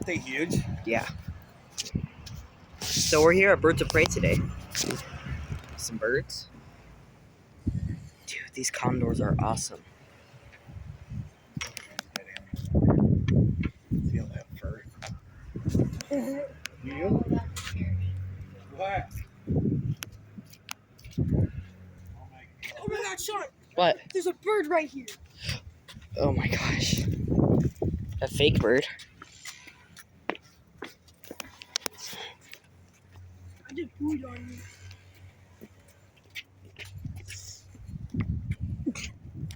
Aren't they huge? Yeah. So we're here at Birds of Prey today. Some birds. Dude, these condors are awesome. Feel that fur. You? What? Oh my God, Sean! What? There's a bird right here. Oh my gosh. A fake bird. I just booed on you.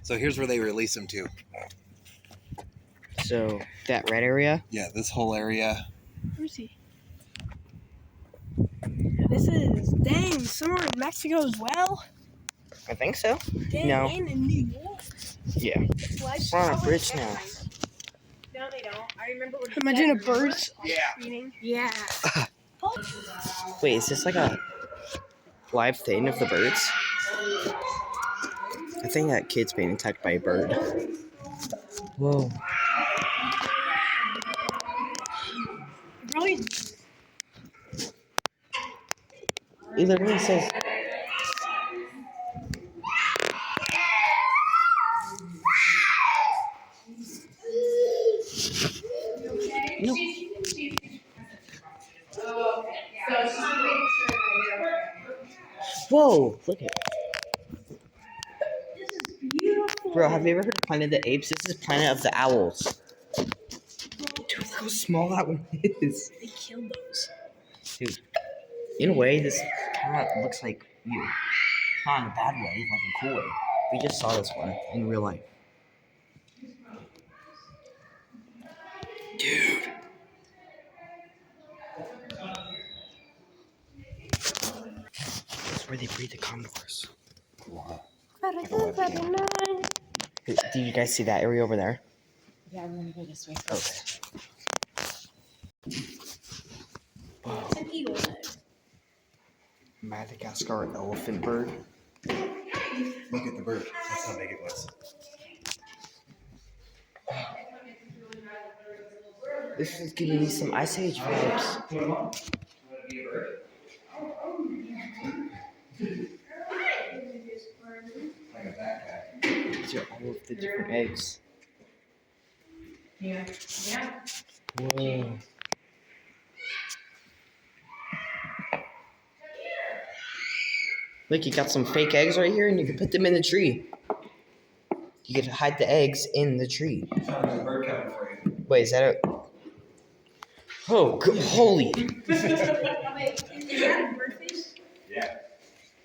So here's where they release them to. So, that red area? Yeah, this whole area. Where's he? This is, dang, somewhere in Mexico as well. I think so. Dang, No. and in New York. Yeah. We're on a bridge now. No, they don't. I remember when Imagine a bird eating. Yeah. Wait, is this like a live thing of the birds? I think that kid's being attacked by a bird. Whoa. Really? It literally says... No. Whoa, look at it. This is beautiful. Bro, have you ever heard of Planet of the Apes? This is Planet of the Owls. Dude, look how small that one is. They killed those. Dude, in a way, this kind of looks like you. Not in a bad way, like a cool way. We just saw this one in real life. Dude. That's where they breed the condors. Wow. Hey, do you guys see that area over there? Yeah, I'm gonna go this way. Okay. Whoa. It's an eagle head. Madagascar elephant bird. Look at the bird. That's how big it was. This is giving me some Ice Age vibes. These are all of the different eggs. Yeah. Yeah. Whoa. Look, you got some fake eggs right here, and you can put them in the tree. You can hide the eggs in the tree. Found a bird coming for you. Wait, is that a... Oh, holy. Wait, is that a bird face? Yeah.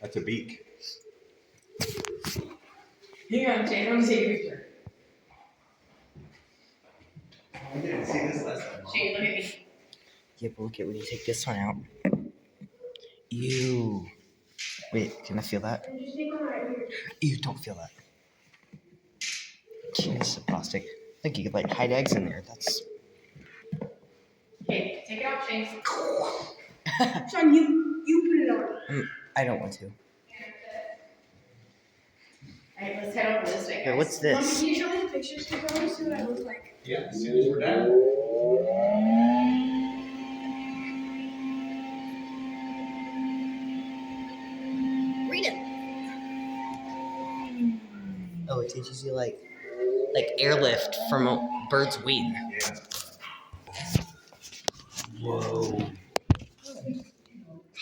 That's a beak. Hang on, Jane. I want to take a picture. I didn't see this last time. Jane, look at me. Yeah, but look at when you take this one out. Ew. Wait, can I feel that? Ew, don't feel that. Jeez, the plastic. I think you could like hide eggs in there. That's... Okay, take it out, Jane. Sean, you put it on. I don't want to. Alright, let's head over this way, Here, guys. what's Mommy, this? can you show me the pictures to go see what I look like? Yeah, as soon as we're done. Read it. Oh, it teaches you like airlift from a bird's wing. Yeah. Whoa.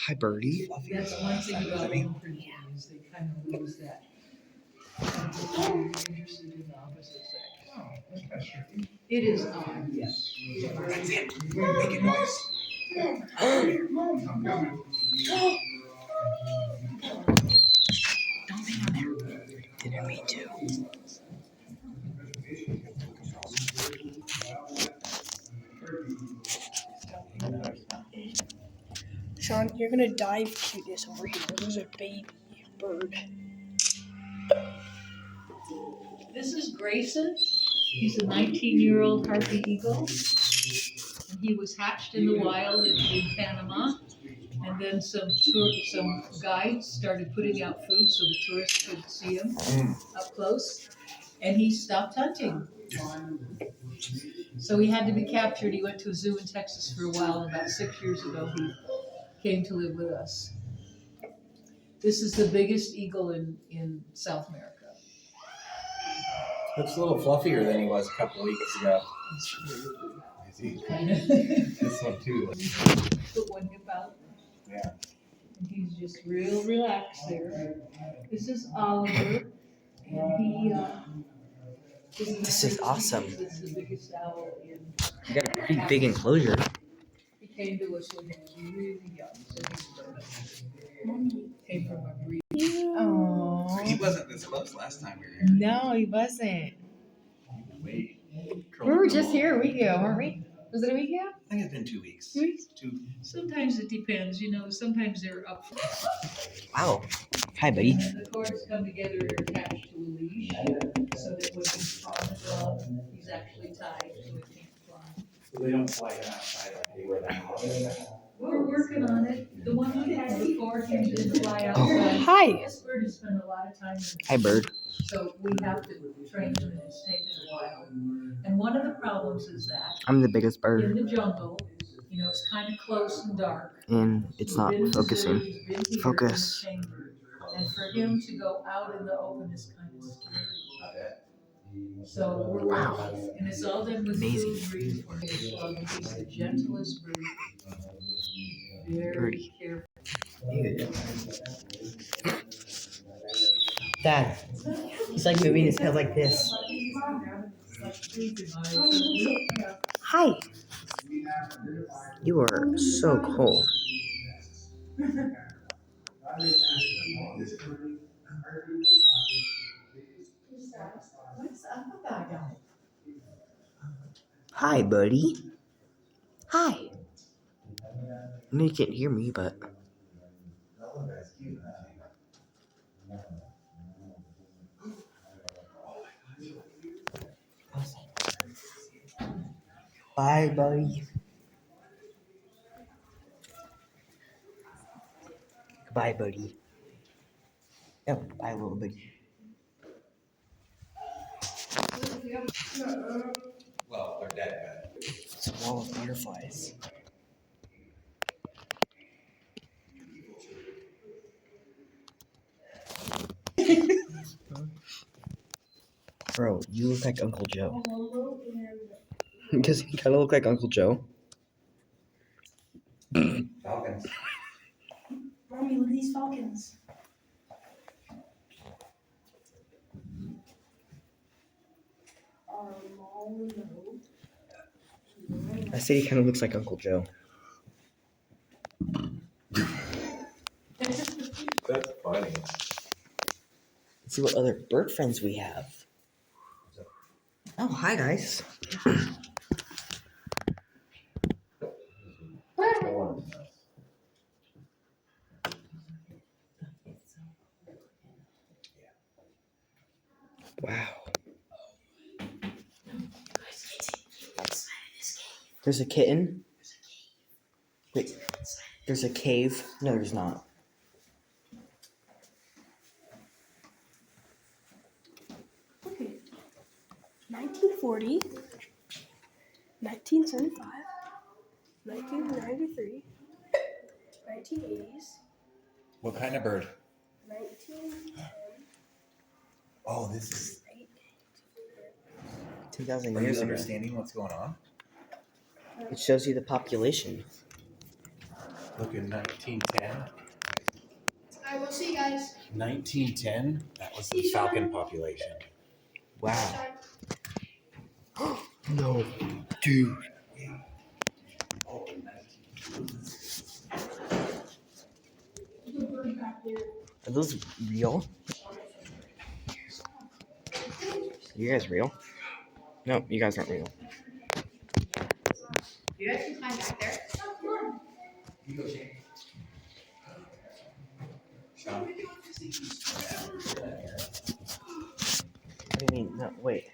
Hi, birdie. That's one thing about imprinting is they kind of lose that. Interested in the opposite sex. It is odd, yes. That's it. Making noise. Don't be on there. Didn't mean to. Sean, you're gonna die of cuteness over here. There's a baby bird. This is Grayson. He's a 19-year-old harpy eagle. And he was hatched in the wild in Panama. And then some guides started putting out food so the tourists could see him up close. and he stopped hunting. So he had to be captured. He went to a zoo in Texas for a while, and about 6 years ago he came to live with us. This is the biggest eagle in South America. Looks a little fluffier than he was a couple weeks ago. Put This one too. one hip out. Yeah. And he's just real relaxed there. This is Oliver, and he, This is awesome. This is the biggest owl in. You got a pretty big enclosure. He came to us when he was really young, so came from a breed. Oh. He wasn't this close last time we were here. No, he wasn't. Wait. We were just here a week ago, weren't we? Was it a week ago? I think it's been 2 weeks. 2 weeks? Sometimes it depends, sometimes they're up. Wow. Hi, buddy. The cords come together and are attached to a leash, so that when he's on the glove, he's actually tied, so he can't fly. So they don't fly outside like they were that. We're working on it. The one we had before, he didn't fly Oh. outside. Hi. This bird has spent a lot of time in the Hi, bird. so we have to train him, and it's taken a while. And one of the problems is that I'm the biggest in bird, the jungle, it's kind of close and dark. and it's not He's been in the zoo, focusing. he's been here Focus. in the chamber. And for him to go out in the open is kind of scary. So we're working, and it's all done with Amazing. food reinforcement. He's the gentlest bird. Very Birdie. careful. Dad, he's like moving his head like this. Hi. You are so cool. Hi, buddy. Hi. I know you can't hear me, but. Bye, buddy. Goodbye, buddy. Oh, bye, little buddy. Well, they're dead, It's a wall of butterflies. Bro, you look like Uncle Joe. Does he kind of look like Uncle Joe? but Falcons. Mommy, look at these falcons. I said he kind of looks like Uncle Joe. That's funny. Let's see what other bird friends we have. Oh, hi, guys. Wow. There's a kitten. Wait, there's a cave. No, there's not. Okay. 1940, 1975, 1993, 1980s, What kind of bird? 1910, Oh, this is. 2,000 Are years you ago. understanding what's going on? It shows you the population. Look in 1910. I will see you guys. 1910. That was the falcon population. Wow. No, dude. Are those real? You guys real? No, you guys aren't real. You guys can climb back there. You go, Shane. Sean. What do you mean? No, wait.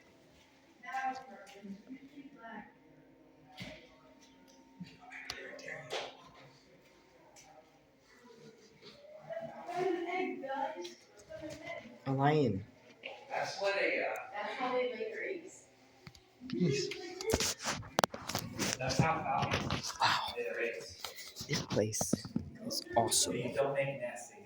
A lion. That's what a This place is awesome. Don't make it nasty.